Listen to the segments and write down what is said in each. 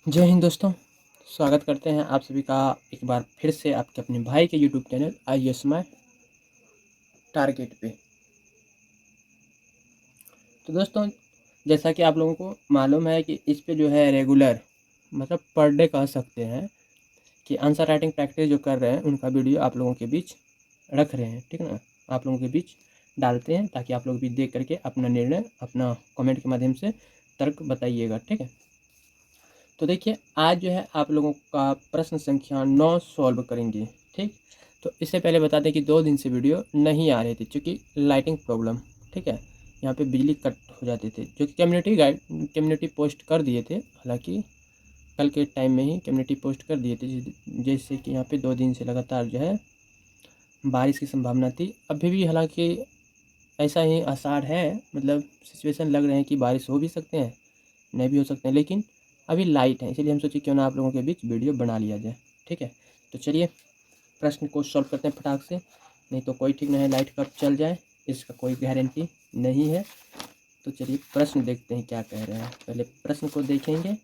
जय हिंद दोस्तों। स्वागत करते हैं आप सभी का एक बार फिर से आपके अपने भाई के यूट्यूब चैनल ISMI टारगेट पे। तो दोस्तों, जैसा कि आप लोगों को मालूम है कि इस पे जो है रेगुलर मतलब पर डे कह सकते हैं कि आंसर राइटिंग प्रैक्टिस जो कर रहे हैं उनका वीडियो आप लोगों के बीच रख रहे हैं, ठीक है ना। आप लोगों के बीच डालते हैं ताकि आप लोग भी देख करके अपना निर्णय अपना कमेंट के माध्यम से तर्क बताइएगा, ठीक है। तो देखिए, आज जो है आप लोगों का प्रश्न संख्या 9 सॉल्व करेंगे, ठीक। तो इससे पहले बता दें कि 2 दिन से वीडियो नहीं आ रही थी क्योंकि लाइटिंग प्रॉब्लम, ठीक है। यहाँ पे बिजली कट हो जाते थे, जो कि कम्युनिटी पोस्ट कर दिए थे, हालांकि कल के टाइम में ही कम्युनिटी पोस्ट कर दिए थे। जैसे कि यहाँ पे 2 दिन से लगातार जो है बारिश की संभावना थी। अभी भी हालांकि ऐसा ही आसार है, मतलब सिचुएशन लग रहे हैं कि बारिश हो भी सकते हैं, नहीं भी हो सकते हैं, लेकिन अभी लाइट है, इसलिए हम सोचे क्यों ना आप लोगों के बीच वीडियो बना लिया जाए, ठीक है। तो चलिए प्रश्न को सॉल्व करते हैं फटाक से, नहीं तो कोई ठीक नहीं है लाइट कब चल जाए, इसका कोई गारंटी नहीं है। तो चलिए प्रश्न देखते हैं क्या कह रहे हैं। पहले प्रश्न को देखेंगे,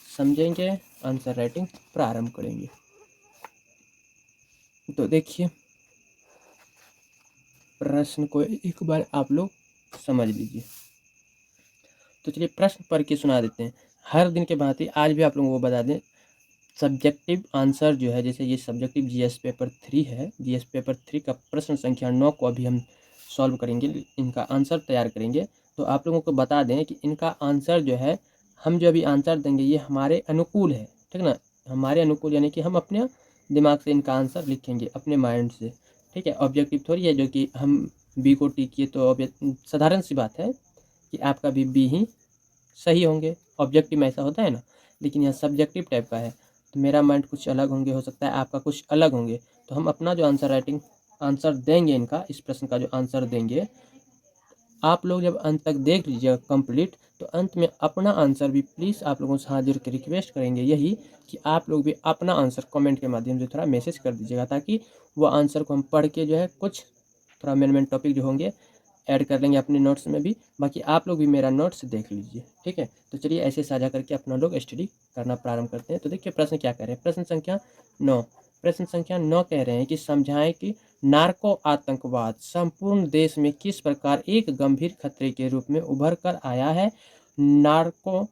समझेंगे, आंसर राइटिंग प्रारंभ करेंगे। तो देखिए प्रश्न को एक बार आप लोग समझ लीजिए। तो चलिए प्रश्न पढ़ के सुना देते हैं। हर दिन के भांति आज भी आप लोगों को बता दें, सब्जेक्टिव आंसर जो है, जैसे ये सब्जेक्टिव जीएस पेपर 3 है, जीएस पेपर 3 का प्रश्न संख्या 9 को अभी हम सॉल्व करेंगे, इनका आंसर तैयार करेंगे। तो आप लोगों को बता दें कि इनका आंसर जो है, हम जो अभी आंसर देंगे ये हमारे अनुकूल है, ठीक ना। हमारे अनुकूल यानी कि हम अपने दिमाग से इनका आंसर लिखेंगे, अपने माइंड से, ठीक है। ऑब्जेक्टिव थोड़ी है जो कि हम बी को टी किए तो साधारण सी बात है कि आपका भी बी ही सही होंगे। ऑब्जेक्टिव में ऐसा होता है ना, लेकिन यह सब्जेक्टिव टाइप का है, तो मेरा माइंड कुछ अलग होंगे, हो सकता है आपका कुछ अलग होंगे। तो हम अपना जो आंसर राइटिंग आंसर देंगे, इनका इस प्रश्न का जो आंसर देंगे, आप लोग जब अंत तक देख लीजिएगा कंप्लीट, तो अंत में अपना आंसर भी प्लीज़ आप लोगों से हाथ जोड़ के रिक्वेस्ट करेंगे यही कि आप लोग भी अपना आंसर कमेंट के माध्यम से थोड़ा मैसेज कर दीजिएगा, ताकि वो आंसर को हम पढ़ के जो है कुछ थोड़ा मेन टॉपिक जो होंगे ऐड कर लेंगे अपने नोट्स में भी। बाकी आप लोग भी मेरा नोट्स देख लीजिए, ठीक है। तो चलिए ऐसे साझा करके अपना लोग स्टडी करना प्रारंभ करते हैं। तो देखिए प्रश्न क्या कह रहे हैं, प्रश्न संख्या 9। प्रश्न संख्या 9 कह रहे हैं कि समझाएं कि नार्को आतंकवाद संपूर्ण देश में किस प्रकार एक गंभीर खतरे के रूप में उभर कर आया है। नार्को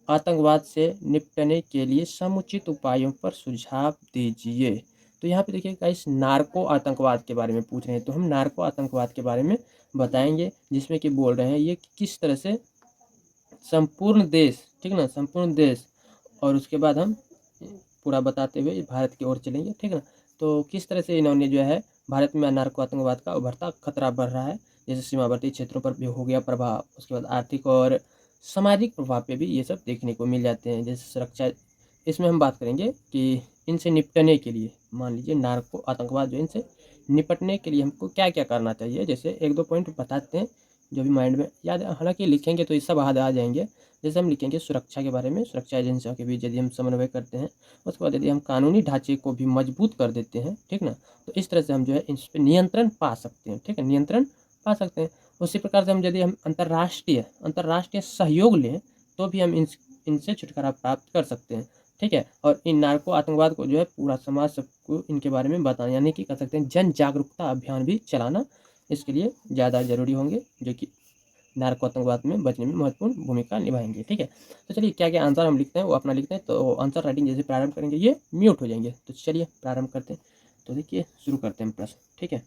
आतंकवाद से निपटने के लिए समुचित उपायों पर सुझाव दीजिए। तो यहाँ पे देखिए गाइस, नार्को आतंकवाद के बारे में पूछ रहे हैं, तो हम नार्को आतंकवाद के बारे में बताएंगे, जिसमें कि बोल रहे हैं ये किस तरह से संपूर्ण देश, ठीक ना, संपूर्ण देश, और उसके बाद हम पूरा बताते हुए भारत की ओर चलेंगे, ठीक ना। तो किस तरह से इन्होंने जो है भारत में नार्को आतंकवाद का उभरता खतरा बढ़ रहा है, जैसे सीमावर्ती क्षेत्रों पर भी हो गया प्रभाव, उसके बाद आर्थिक और सामाजिक प्रभाव पे भी ये सब देखने को मिल जाते हैं, जैसे सुरक्षा। इसमें हम बात करेंगे कि इनसे निपटने के लिए, मान लीजिए नार्को आतंकवाद जो, इनसे निपटने के लिए हमको क्या क्या करना चाहिए, जैसे 1-2 पॉइंट बताते हैं जो भी माइंड में याद है, हालांकि लिखेंगे तो ये सब याद आ जाएंगे। जैसे हम लिखेंगे सुरक्षा के बारे में, सुरक्षा एजेंसियों के बीच यदि हम समन्वय करते हैं, उसके बाद यदि हम कानूनी ढांचे को भी मजबूत कर देते हैं, ठीक ना, तो इस तरह से हम जो है इस पर नियंत्रण पा सकते हैं, ठीक है, नियंत्रण पा सकते हैं। उसी प्रकार से हम यदि हम अंतर्राष्ट्रीय अंतर्राष्ट्रीय सहयोग लें तो भी हम इनसे छुटकारा प्राप्त कर सकते हैं, ठीक है। और इन नार्को आतंकवाद को जो है पूरा समाज सबको इनके बारे में बताना, यानी कि कह सकते हैं जन जागरूकता अभियान भी चलाना इसके लिए ज़्यादा जरूरी होंगे, जो कि नार्को आतंकवाद में बचने में महत्वपूर्ण भूमिका निभाएंगे, ठीक है। तो चलिए क्या क्या आंसर हम लिखते हैं वो अपना लिखते हैं। तो आंसर राइटिंग जैसे प्रारंभ करेंगे ये म्यूट हो जाएंगे, तो चलिए प्रारंभ करते हैं। तो देखिए शुरू करते हैं प्रश्न, ठीक है।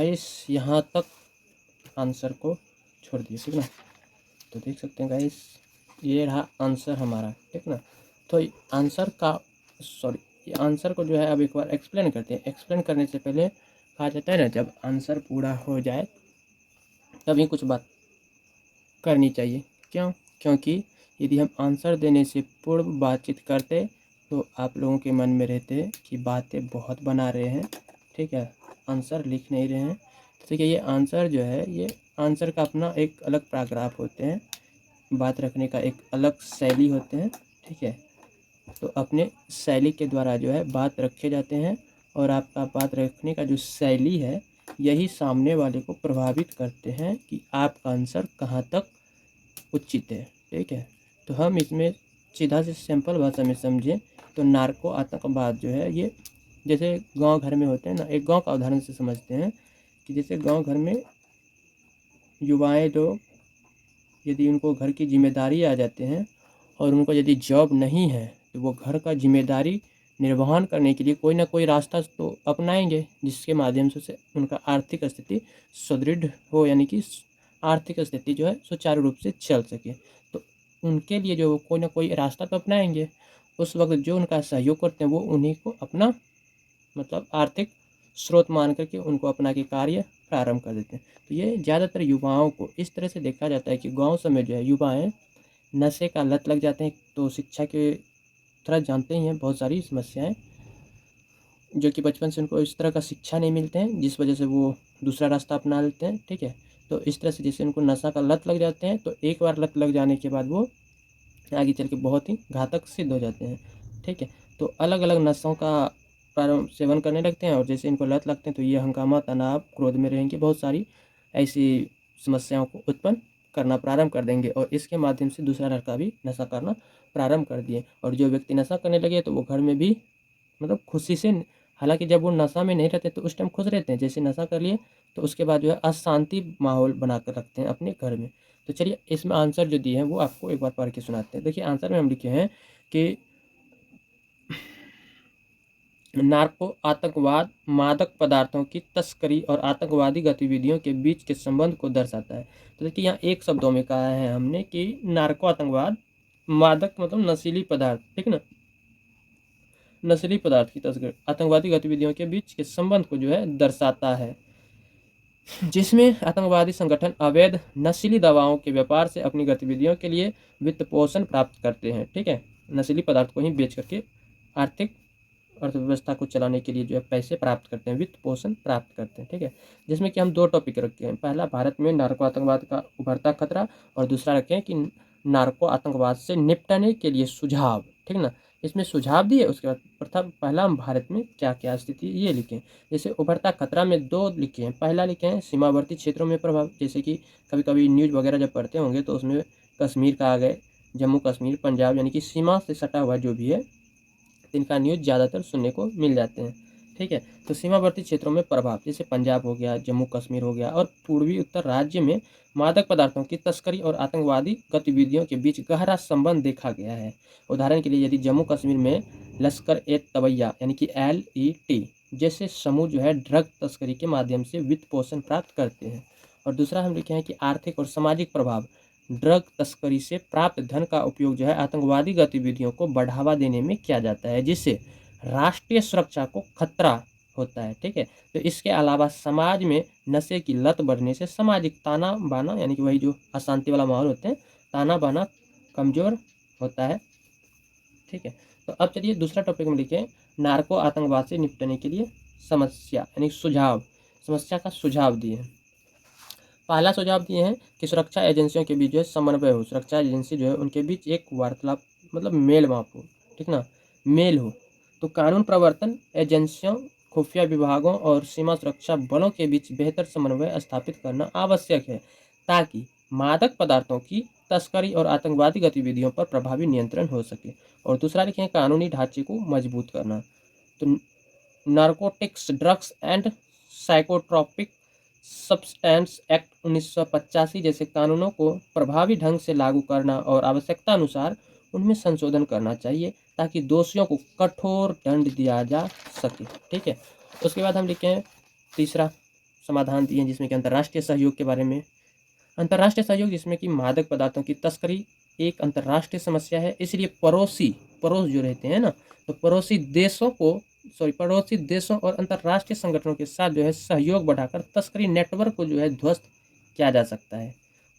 गाइस यहाँ तक आंसर को छोड़ दिए, ठीक ना। तो देख सकते हैं गाइस, ये रहा आंसर हमारा, ठीक ना। तो आंसर को जो है अब एक बार एक्सप्लेन करते हैं। एक्सप्लेन करने से पहले कहा जाता है ना, जब आंसर पूरा हो जाए तभी कुछ बात करनी चाहिए। क्यों? क्योंकि यदि हम आंसर देने से पूर्व बातचीत करते तो आप लोगों के मन में रहते कि बातें बहुत बना रहे हैं, ठीक है, आंसर लिख नहीं रहे हैं। तो देखिए, ये आंसर जो है, ये आंसर का अपना एक अलग पैराग्राफ होते हैं, बात रखने का एक अलग शैली होते हैं, ठीक है। तो अपने शैली के द्वारा जो है बात रखे जाते हैं, और आपका बात रखने का जो शैली है यही सामने वाले को प्रभावित करते हैं कि आपका आंसर कहाँ तक उचित है, ठीक है। तो हम इसमें सीधा से सिंपल भाषा में समझें तो नार्को आतंकवाद जो है, ये जैसे गांव घर में होते हैं ना, एक गांव का उदाहरण से समझते हैं कि जैसे गांव घर में युवाएं लोग, यदि उनको घर की जिम्मेदारी आ जाते हैं और उनको यदि जॉब नहीं है तो वो घर का जिम्मेदारी निर्वहन करने के लिए कोई ना कोई रास्ता तो अपनाएंगे, जिसके माध्यम से उनका आर्थिक स्थिति सुदृढ़ हो, यानी कि आर्थिक स्थिति जो है सुचारू रूप से चल सके। तो उनके लिए जो कोई ना कोई रास्ता तो अपनाएंगे। उस वक्त जो उनका सहयोग करते हैं वो उन्हीं को अपना मतलब आर्थिक स्रोत मान करके उनको अपना के कार्य प्रारंभ कर देते हैं। तो ये ज़्यादातर युवाओं को इस तरह से देखा जाता है कि गांव समय जो है युवाएं नशे का लत लग जाते हैं। तो शिक्षा के तरह जानते ही हैं, बहुत सारी समस्याएं जो कि बचपन से उनको इस तरह का शिक्षा नहीं मिलते हैं, जिस वजह से वो दूसरा रास्ता अपना लेते हैं, ठीक है। तो इस तरह से जैसे उनको नशा का लत लग जाते हैं, तो एक बार लत लग जाने के बाद वो आगे चल के बहुत ही घातक सिद्ध हो जाते हैं, ठीक है। तो अलग अलग नशों का प्रारंभ सेवन करने लगते हैं, और जैसे इनको लत लगते हैं तो ये हंगामा, तनाव, क्रोध में रहेंगे, बहुत सारी ऐसी समस्याओं को उत्पन्न करना प्रारंभ कर देंगे, और इसके माध्यम से दूसरा लड़का भी नशा करना प्रारंभ कर दिए। और जो व्यक्ति नशा करने लगे तो वो घर में भी मतलब खुशी से, हालांकि जब वो नशा में नहीं रहते तो उस टाइम खुश रहते हैं, जैसे नशा कर लिए तो उसके बाद जो है अशांति माहौल बना कर रखते हैं अपने घर में। तो चलिए, इसमें आंसर जो दिए हैं वो आपको एक बार पढ़ के सुनाते हैं। देखिए, आंसर में हम लिखे हैं कि नार्को आतंकवाद मादक पदार्थों की तस्करी और आतंकवादी गतिविधियों के बीच के संबंध को दर्शाता है। तो देखिए, यहाँ एक शब्दों में कहा है हमने कि नार्को आतंकवाद, मादक मतलब नशीली पदार्थ, ठीक ना, नशीली पदार्थ की तस्करी आतंकवादी गतिविधियों के बीच के संबंध को जो है दर्शाता है, जिसमें आतंकवादी संगठन अवैध नशीली दवाओं के व्यापार से अपनी गतिविधियों के लिए वित्त पोषण प्राप्त करते हैं, ठीक है। नशीली पदार्थ को ही बेच करके आर्थिक अर्थव्यवस्था को चलाने के लिए जो है पैसे प्राप्त करते हैं, वित्त पोषण प्राप्त करते हैं, ठीक है। जिसमें कि हम दो टॉपिक रखे हैं, पहला भारत में नार्को आतंकवाद का उभरता खतरा, और दूसरा रखे हैं कि नार्को आतंकवाद से निपटने के लिए सुझाव, ठीक ना। इसमें सुझाव दिए, उसके बाद प्रथम पहला हम भारत में क्या क्या स्थिति ये लिखें। जैसे उभरता खतरा में दो लिखे हैं, पहला लिखे हैं सीमावर्ती क्षेत्रों में प्रभाव, जैसे कि कभी कभी न्यूज़ वगैरह जब पढ़ते होंगे तो उसमें कश्मीर का आ गए, जम्मू कश्मीर, पंजाब, यानी कि सीमा से सटा हुआ जो भी है, इनका न्यूज़ ज़्यादातर सुनने को मिल जाते हैं, ठीक है। तो सीमावर्ती क्षेत्रों में प्रभाव, जैसे पंजाब हो गया, जम्मू कश्मीर हो गया, और पूर्वी उत्तर राज्य में मादक पदार्थों की तस्करी और आतंकवादी गतिविधियों के बीच गहरा संबंध देखा गया है। उदाहरण के लिए, यदि जम्मू कश्मीर में लश्कर ए तैयबा यानी कि LET जैसे समूह जो है ड्रग तस्करी के माध्यम से वित्त पोषण प्राप्त करते हैं। और दूसरा हम लिखे हैं कि आर्थिक और सामाजिक प्रभाव, ड्रग तस्करी से प्राप्त धन का उपयोग जो है आतंकवादी गतिविधियों को बढ़ावा देने में किया जाता है, जिससे राष्ट्रीय सुरक्षा को खतरा होता है, ठीक है। तो इसके अलावा समाज में नशे की लत बढ़ने से सामाजिक ताना बाना, यानी कि वही जो अशांति वाला माहौल होते हैं, ताना बाना कमजोर होता है, ठीक है। तो अब चलिए दूसरा टॉपिक में लिखें, नार्को आतंकवाद से निपटने के लिए समस्या यानी सुझाव, समस्या का सुझाव दिए हैं। पहला सुझाव दिए हैं कि सुरक्षा एजेंसियों के बीच जो है समन्वय हो, सुरक्षा एजेंसी जो है उनके बीच एक वार्तालाप मतलब मेल माप हो, ठीक ना, मेल हो। तो कानून प्रवर्तन एजेंसियों, खुफिया विभागों और सीमा सुरक्षा बलों के बीच बेहतर समन्वय स्थापित करना आवश्यक है, ताकि मादक पदार्थों की तस्करी और आतंकवादी गतिविधियों पर प्रभावी नियंत्रण हो सके। और दूसरा लिखे हैं कानूनी ढांचे को मजबूत करना। तो narcotics, drugs and psychotropic substance act 1985 जैसे कानूनों को प्रभावी ढंग से लागू करना और आवश्यकता अनुसार उनमें संशोधन करना चाहिए, ताकि दोषियों को कठोर दंड दिया जा सके, ठीक है। उसके बाद हम लिखे हैं तीसरा, समाधान दिए हैं, जिसमें कि अंतर्राष्ट्रीय सहयोग के बारे में। अंतर्राष्ट्रीय सहयोग जिसमें कि मादक पदार्थों की तस्करी एक अंतर्राष्ट्रीय समस्या है, इसलिए पड़ोस जो रहते हैं ना, तो पड़ोसी देशों और अंतर्राष्ट्रीय संगठनों के साथ जो है सहयोग बढ़ाकर तस्करी नेटवर्क को जो है ध्वस्त किया जा सकता है।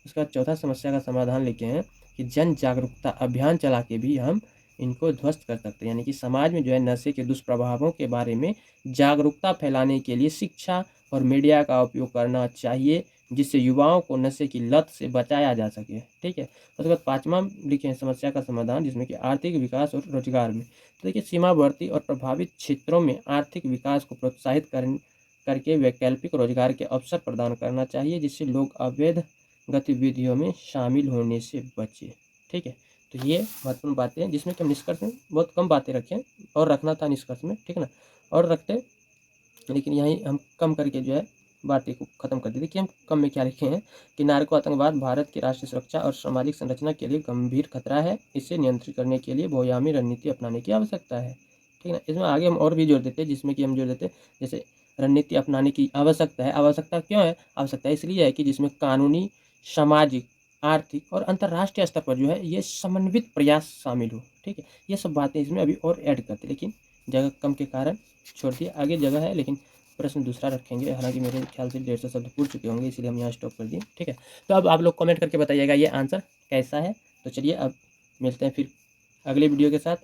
उसका चौथा समस्या का समाधान लिखे हैं कि जन जागरूकता अभियान चला के भी हम इनको ध्वस्त कर सकते हैं, यानी कि समाज में जो है नशे के दुष्प्रभावों के बारे में जागरूकता फैलाने के लिए शिक्षा और मीडिया का उपयोग करना चाहिए, जिससे युवाओं को नशे की लत से बचाया जा सके। ठीक है। उसके बाद पाँचवा लिखे हैं समस्या का समाधान, जिसमें कि आर्थिक विकास और रोजगार में। तो देखिए, सीमावर्ती और प्रभावित क्षेत्रों में आर्थिक विकास को प्रोत्साहित करके वैकल्पिक रोजगार के अवसर प्रदान करना चाहिए, जिससे लोग अवैध गतिविधियों में शामिल होने से बचे। ठीक है। तो ये महत्वपूर्ण बातें हैं, जिसमें कि हम निष्कर्ष में बहुत कम बातें रखें और रखना था निष्कर्ष में, ठीक है ना, और रखते, लेकिन यहीं हम कम करके जो है बातें को खत्म कर दी। देखिए हम कम में क्या लिखे हैं कि नार्को आतंकवाद भारत की राष्ट्रीय सुरक्षा और सामाजिक संरचना के लिए गंभीर खतरा है। इसे नियंत्रित करने के लिए बहुआयामी रणनीति अपनाने की आवश्यकता है। ठीक है ना। इसमें आगे हम और भी जोड़ देते हैं, जिसमें कि हम जोड़ देते हैं जैसे रणनीति अपनाने की आवश्यकता है। आवश्यकता क्यों है? आवश्यकता इसलिए है कि जिसमें कानूनी, सामाजिक, आर्थिक और अंतर्राष्ट्रीय स्तर पर जो है ये समन्वित प्रयास शामिल हो। ठीक है। ये सब बातें इसमें अभी और ऐड करते, लेकिन जगह कम के कारण छोड़ दिए। आगे जगह है, लेकिन प्रश्न दूसरा रखेंगे, हालांकि मेरे ख्याल से 150 शब्द पूछ चुके होंगे, इसलिए हम यहाँ स्टॉप कर दिए। ठीक है। तो अब आप लोग कमेंट करके बताइएगा ये आंसर कैसा है। तो चलिए अब मिलते हैं फिर अगले वीडियो के साथ।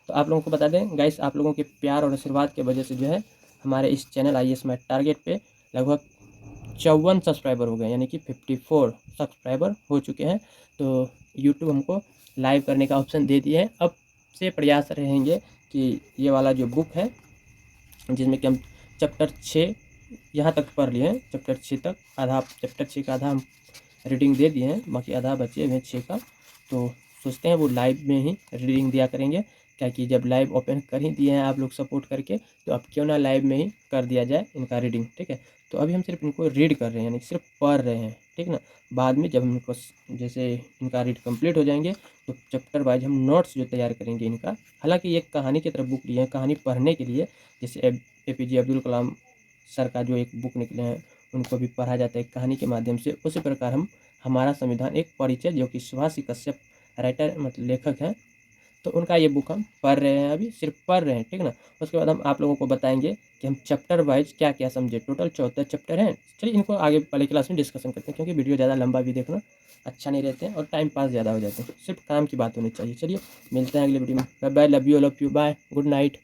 तो आप लोगों को बता दें गाइस, आप लोगों के प्यार और आशीर्वाद की वजह से जो है हमारे इस चैनल IAS मैथ टारगेट पे लगभग 54 सब्सक्राइबर हो गए, यानी कि 54 सब्सक्राइबर हो चुके हैं। तो यूट्यूब हमको लाइव करने का ऑप्शन दे दिए है। अब से प्रयास रहेंगे कि ये वाला जो बुक है, जिसमें कि हम चैप्टर 6 यहाँ तक पढ़ लिए हैं, चैप्टर 6 तक आधा, चैप्टर 6 का आधा हम रीडिंग दे दिए हैं, बाकी आधा बचे हुए 6 का। तो सोचते हैं वो लाइव में ही रीडिंग दिया करेंगे, क्या कि जब लाइव ओपन कर ही दिए हैं आप लोग सपोर्ट करके, तो अब क्यों ना लाइव में ही कर दिया जाए इनका रीडिंग। ठीक है। तो अभी हम सिर्फ इनको रीड कर रहे हैं, यानी सिर्फ पढ़ रहे हैं। ठीक ना। बाद में जब इनको जैसे इनका रीड कंप्लीट हो जाएंगे, तो चैप्टर वाइज हम नोट्स जो तैयार करेंगे इनका। हालांकि ये कहानी की तरफ बुक ली है, कहानी पढ़ने के लिए, जैसे APJ अब्दुल कलाम सर का जो एक बुक निकले हैं उनको भी पढ़ा जाता है कहानी के माध्यम से। उसी प्रकार हम हमारा संविधान एक परिचय, जो कि सुभाष कश्यप राइटर मतलब लेखक हैं, तो उनका ये बुक हम पढ़ रहे हैं, अभी सिर्फ पढ़ रहे हैं। ठीक ना। उसके बाद हम आप लोगों को बताएंगे कि हम चैप्टर वाइज क्या क्या समझे। टोटल 14 चैप्टर हैं। चलिए इनको आगे वाले क्लास में डिस्कशन करते हैं, क्योंकि वीडियो ज़्यादा लंबा भी देखना अच्छा नहीं रहते हैं और टाइम पास ज़्यादा हो जाते हैं। सिर्फ काम की बात होनी चाहिए। चलिए मिलते हैं अगले वीडियो में। Bye bye, love you, all of you, bye, good night.